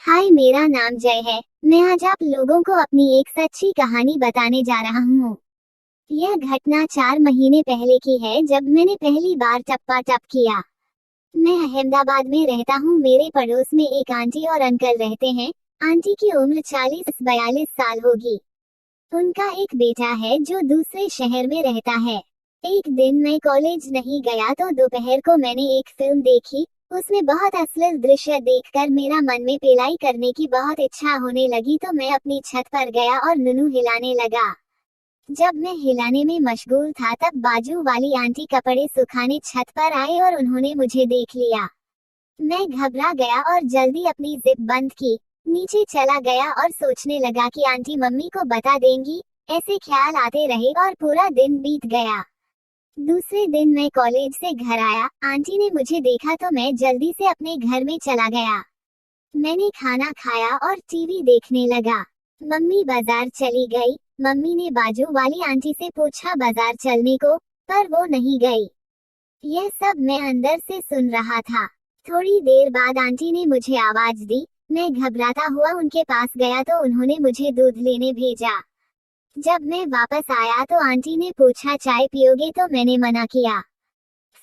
हाय, मेरा नाम जय है। मैं आज आप लोगों को अपनी एक सच्ची कहानी बताने जा रहा हूँ। यह घटना 4 महीने पहले की है, जब मैंने पहली बार टप्पा टप किया। मैं अहमदाबाद में रहता हूँ। मेरे पड़ोस में एक आंटी और अंकल रहते हैं। आंटी की उम्र 40-42 साल होगी। उनका एक बेटा है जो दूसरे शहर में रहता है। एक दिन मैं कॉलेज नहीं गया तो दोपहर को मैंने एक फिल्म देखी। उसमें बहुत अश्लील दृश्य देखकर मेरा मन में पिलाई करने की बहुत इच्छा होने लगी, तो मैं अपनी छत पर गया और नुनू हिलाने लगा। जब मैं हिलाने में मशगूल था तब बाजू वाली आंटी कपड़े सुखाने छत पर आए और उन्होंने मुझे देख लिया। मैं घबरा गया और जल्दी अपनी जिप बंद की, नीचे चला गया और सोचने लगा कि आंटी मम्मी को बता देंगी। ऐसे ख्याल आते रहे और पूरा दिन बीत गया। दूसरे दिन मैं कॉलेज से घर आया। आंटी ने मुझे देखा तो मैं जल्दी से अपने घर में चला गया। मैंने खाना खाया और टीवी देखने लगा। मम्मी बाजार चली गई। मम्मी ने बाजू वाली आंटी से पूछा बाजार चलने को, पर वो नहीं गई। यह सब मैं अंदर से सुन रहा था। थोड़ी देर बाद आंटी ने मुझे आवाज दी। मैं घबराता हुआ उनके पास गया तो उन्होंने मुझे दूध लेने भेजा। जब मैं वापस आया तो आंटी ने पूछा चाय पियोगे, तो मैंने मना किया।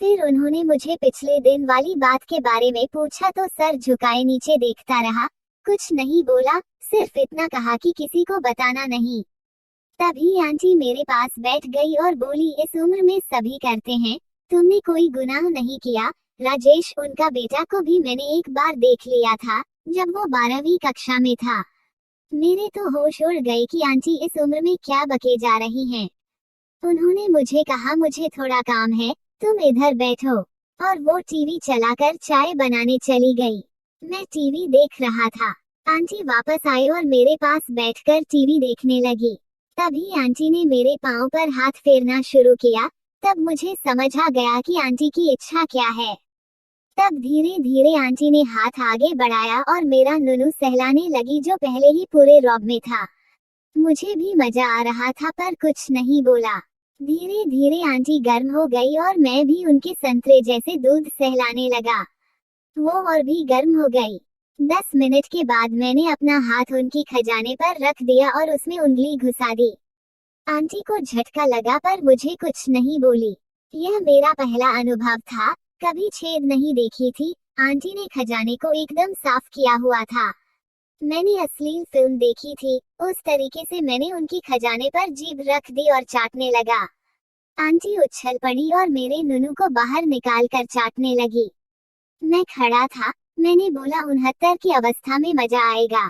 फिर उन्होंने मुझे पिछले दिन वाली बात के बारे में पूछा तो सर झुकाए नीचे देखता रहा। कुछ नहीं बोला, सिर्फ इतना कहा कि किसी को बताना नहीं। तभी आंटी मेरे पास बैठ गई और बोली, इस उम्र में सभी करते हैं, तुमने कोई गुनाह नहीं किया। राजेश, उनका बेटा, को भी मैंने एक बार देख लिया था, जब वो 12वीं कक्षा में था। मेरे तो होश उड़ गए कि आंटी इस उम्र में क्या बके जा रही हैं। उन्होंने मुझे कहा, मुझे थोड़ा काम है, तुम इधर बैठो। और वो टीवी चलाकर चाय बनाने चली गई। मैं टीवी देख रहा था। आंटी वापस आई और मेरे पास बैठकर टीवी देखने लगी। तभी आंटी ने मेरे पाँव पर हाथ फेरना शुरू किया। तब मुझे समझ आ गया कि आंटी की इच्छा क्या है। तब धीरे धीरे आंटी ने हाथ आगे बढ़ाया और मेरा नुनू सहलाने लगी, जो पहले ही पूरे रौब में था। मुझे भी मजा आ रहा था पर कुछ नहीं बोला। धीरे धीरे आंटी गर्म हो गई और मैं भी उनके संतरे जैसे दूध सहलाने लगा। वो और भी गर्म हो गई। 10 मिनट के बाद मैंने अपना हाथ उनकी खजाने पर रख दिया और उसमें उंगली घुसा दी। आंटी को झटका लगा पर मुझे कुछ नहीं बोली। यह मेरा पहला अनुभव था, कभी छेद नहीं देखी थी। आंटी ने खजाने को एकदम साफ किया हुआ था। मैंने अश्लील फिल्म देखी थी, उस तरीके से मैंने उनकी खजाने पर जीभ रख दी और चाटने लगा। आंटी उछल पड़ी और मेरे नुनू को बाहर निकाल कर चाटने लगी। मैं खड़ा था। मैंने बोला, 69 की अवस्था में मजा आएगा।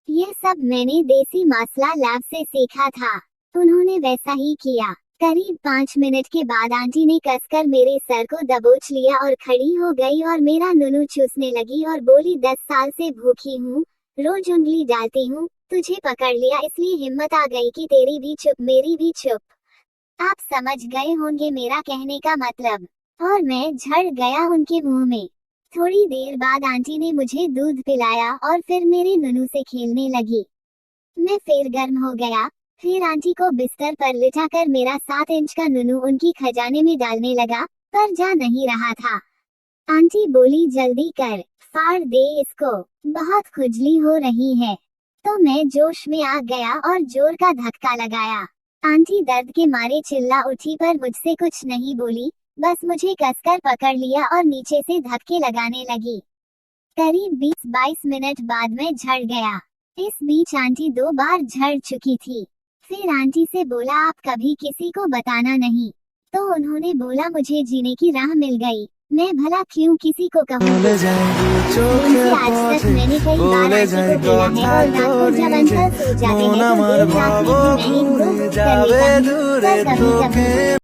यह सब मैंने देसी मसाला लैब से सीखा था। उन्होंने वैसा ही किया। करीब 5 मिनट के बाद आंटी ने कसकर मेरे सर को दबोच लिया और खड़ी हो गई और मेरा नुनू चूसने लगी और बोली, 10 साल से भूखी हूँ, रोज उंगली डालती हूँ, तुझे पकड़ लिया इसलिए हिम्मत आ गई कि तेरी भी चुप मेरी भी चुप। आप समझ गए होंगे मेरा कहने का मतलब। और मैं झड़ गया उनके मुंह में। थोड़ी देर बाद आंटी ने मुझे दूध पिलाया और फिर मेरे नुनू से खेलने लगी। मैं फिर गर्म हो गया। फिर आंटी को बिस्तर पर लिटाकर मेरा 7 इंच का नुनू उनकी खजाने में डालने लगा, पर जा नहीं रहा था। आंटी बोली, जल्दी कर, फाड़ दे इसको, बहुत खुजली हो रही है। तो मैं जोश में आ गया और जोर का धक्का लगाया। आंटी दर्द के मारे चिल्ला उठी पर मुझसे कुछ नहीं बोली, बस मुझे कसकर पकड़ लिया और नीचे से धक्के लगाने लगी। करीब 20-22 मिनट बाद मैं झड़ गया। इस बीच आंटी 2 बार झड़ चुकी थी। फिर आंटी से बोला, आप कभी किसी को बताना नहीं। तो उन्होंने बोला, मुझे जीने की राह मिल गई, मैं भला क्यों किसी को कहूँगी। आज तक मैंने कई बार आंटी को बोला है और रात को जब अंकल सो जाते हैं तो देर रात में भी मैंने उनको कर लिया, पर कभी कभी